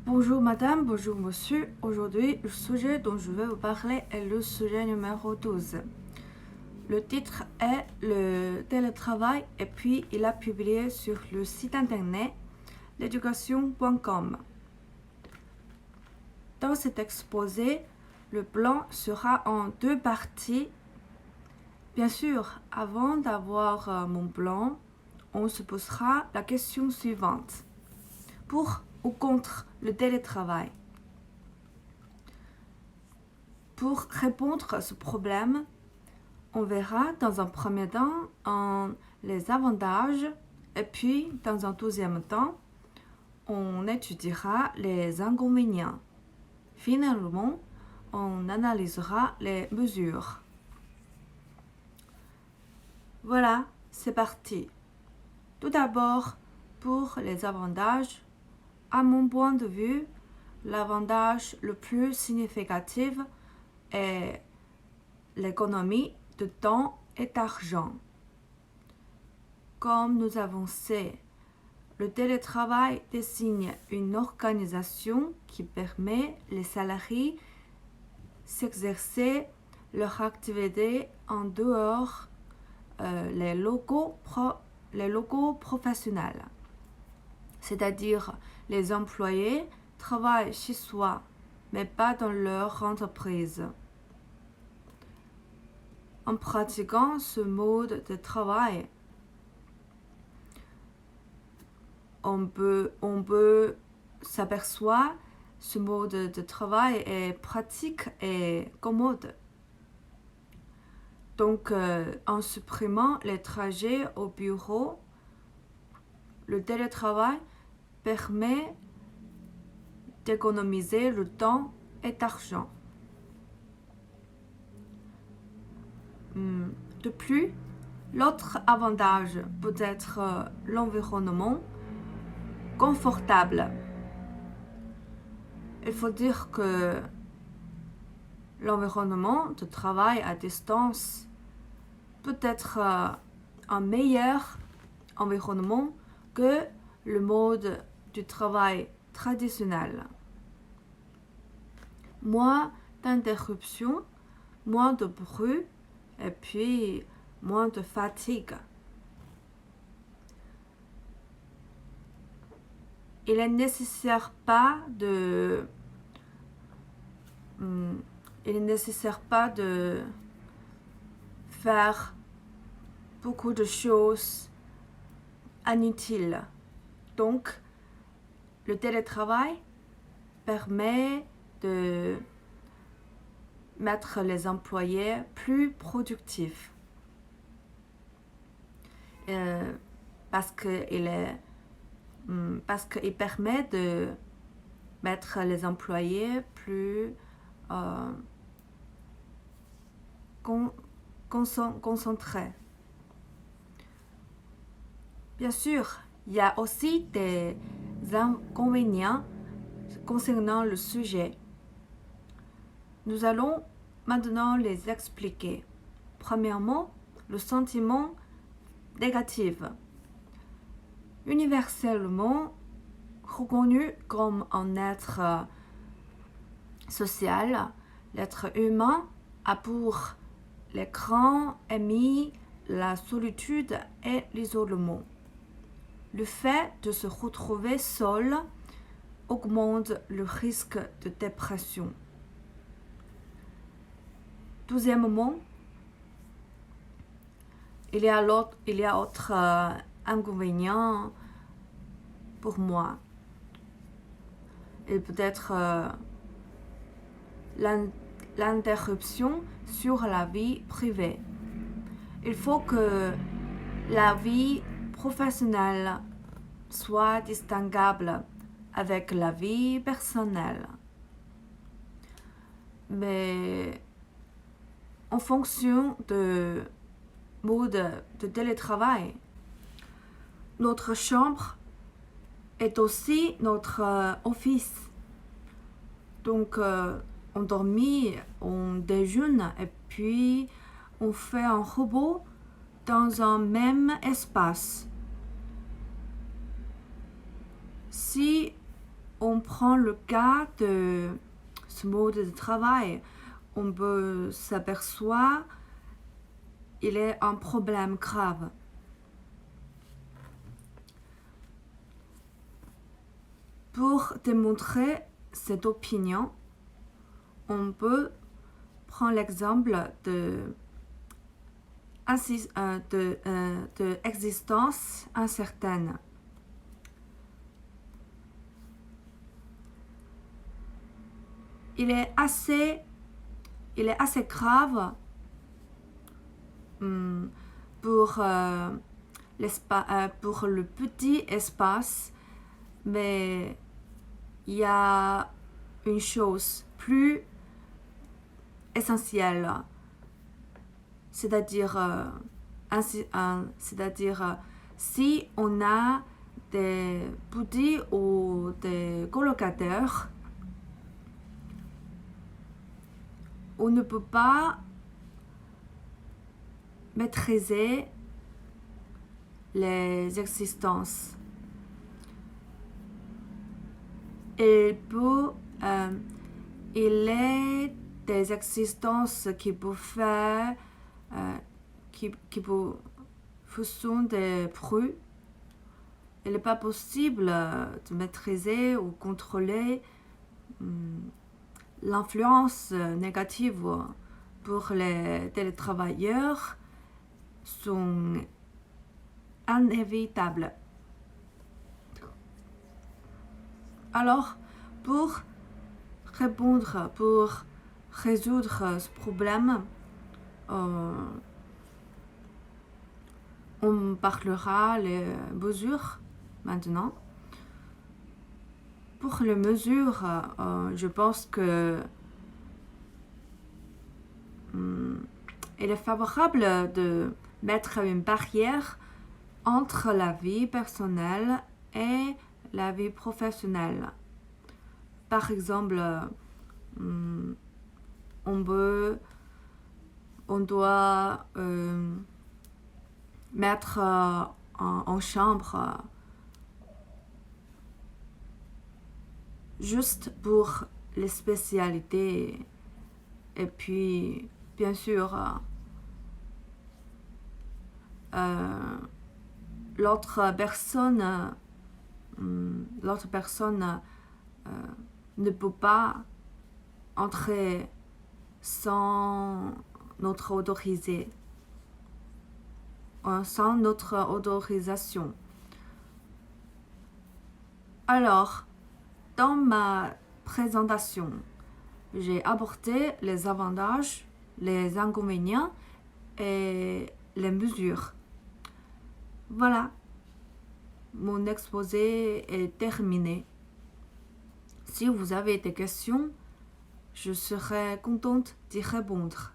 Bonjour madame, bonjour monsieur. Aujourd'hui, le sujet dont je vais vous parler est le sujet numéro 12. Le titre est le télétravail et puis il a publié sur le site internet l'éducation.com. Dans cet exposé, le plan sera en deux parties. Bien sûr, avant d'avoir mon plan, on se posera la question suivante. Pour ou contre le télétravail? Pour répondre à ce problème, on verra dans un premier temps les avantages et puis dans un deuxième temps, on étudiera les inconvénients. Finalement, on analysera les mesures. Voilà, c'est parti. Tout d'abord, pour les avantages, à mon point de vue, l'avantage le plus significatif est l'économie de temps et d'argent. Comme nous avons dit, le télétravail désigne une organisation qui permet les salariés d'exercer leur activité en dehors les locaux professionnels. C'est-à-dire les employés travaillent chez soi, mais pas dans leur entreprise. En pratiquant ce mode de travail, on peut s'apercevoir ce mode de travail est pratique et commode. Donc, en supprimant les trajets au bureau, le télétravail permet d'économiser le temps et l'argent. De plus, l'autre avantage peut être l'environnement confortable. Il faut dire que l'environnement de travail à distance peut être un meilleur environnement que le mode du travail traditionnel. Moins d'interruptions, moins de bruit et puis moins de fatigue. Il n'est nécessaire pas de faire beaucoup de choses inutiles. Donc, le télétravail permet de mettre les employés plus productifs parce qu'il permet de mettre les employés plus concentrés. Bien sûr, il y a aussi des inconvénients concernant le sujet. Nous allons maintenant les expliquer. Premièrement, le sentiment négatif. Universellement reconnu comme un être social, l'être humain a pour les grands ennemis la solitude et l'isolement. Le fait de se retrouver seul augmente le risque de dépression. Deuxièmement, il y a autre inconvénient pour moi. Il peut être l'interruption sur la vie privée. Il faut que la vie professionnelle soit distinguable avec la vie personnelle. Mais en fonction de mode de télétravail, notre chambre est aussi notre office. Donc, on dormit, on déjeune et puis on fait un repos dans un même espace. Si on prend le cas de ce mode de travail, on peut s'apercevoir qu'il est un problème grave. Pour démontrer cette opinion, on peut prendre l'exemple de existence incertaine. Il est assez grave pour le petit espace, mais il y a une chose plus essentielle, c'est-à-dire si on a des petits ou des colocataires, on ne peut pas maîtriser les existences. Il est des existences qui peuvent faire qui font des bruits. Il n'est pas possible de maîtriser ou contrôler l'influence négative pour les télétravailleurs sont inévitables. Alors, pour résoudre ce problème, on parlera les mesures maintenant. Pour les mesures, je pense que il est favorable de mettre une barrière entre la vie personnelle et la vie professionnelle. Par exemple, on doit mettre en chambre juste pour les spécialités. Et puis, bien sûr, l'autre personne ne peut pas entrer sans notre autorisation. Alors, dans ma présentation, j'ai abordé les avantages, les inconvénients et les mesures. Voilà, mon exposé est terminé. Si vous avez des questions, je serai contente d'y répondre.